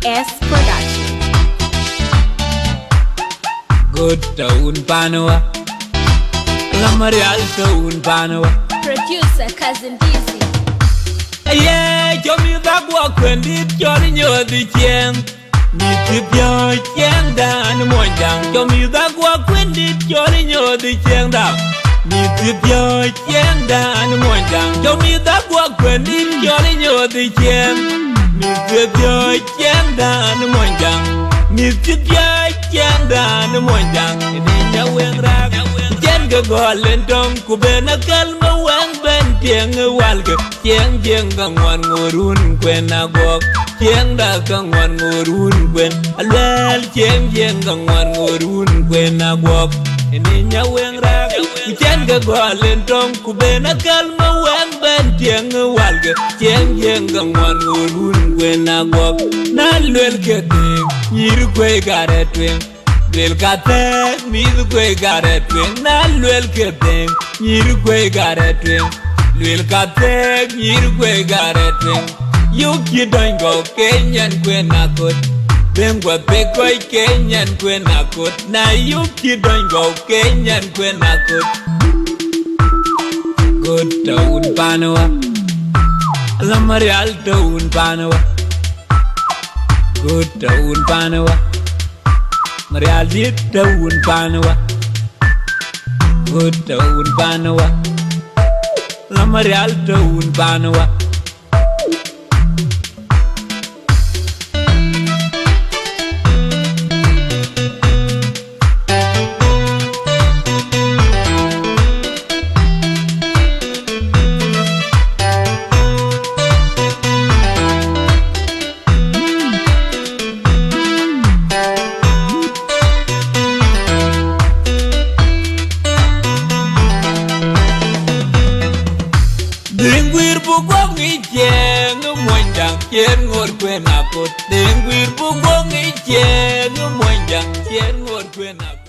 S Production. Good town Panawa, Lamarial town Panawa. Producer Cousin Dizzy. Yeah, show me that walk when it you're in your Chieng. Need to be your Chieng down one down. Show me that walk when it you're in your Chieng down. Need to be your Chieng down one down. Show me that walk when it you're in your Chieng. Need to be your Chieng down one down. Need to be your Chieng down one down. In your wing rag. Go golden dong kubena kalma wang ben tieng walga Chieng Jieng gangwan ngurun kwen agok Chieng da gangwan ngurun kwen alwel Chieng Jieng gangwan ngurun kwen agok ini nyaweng rag Chen go golden dong kubena kalma wang ben tieng walga Chieng Jieng gangwan ngurun kwen agok na lwel kete nyiru kwe garetweng Lil kate, midu kwe gare twing na lil kete, nyiru kwe gare twing. Lil kate, nyiru kwe gare twing. Yuki doingo Kenyan kwe nakot, bengwa pekoi Kenyan kwe nakot, na yuki doingo Kenyan kwe nakot. Good town Panawa, Lamarial town Panawa. Good town Panawa. Mariali town Panawa, good town Panawa, la Marial town Panawa. Dengwir bugong Chieng Jieng Chieng ngor kwen akot Dengwir bugong Chieng Jieng Chieng ngor kwen akot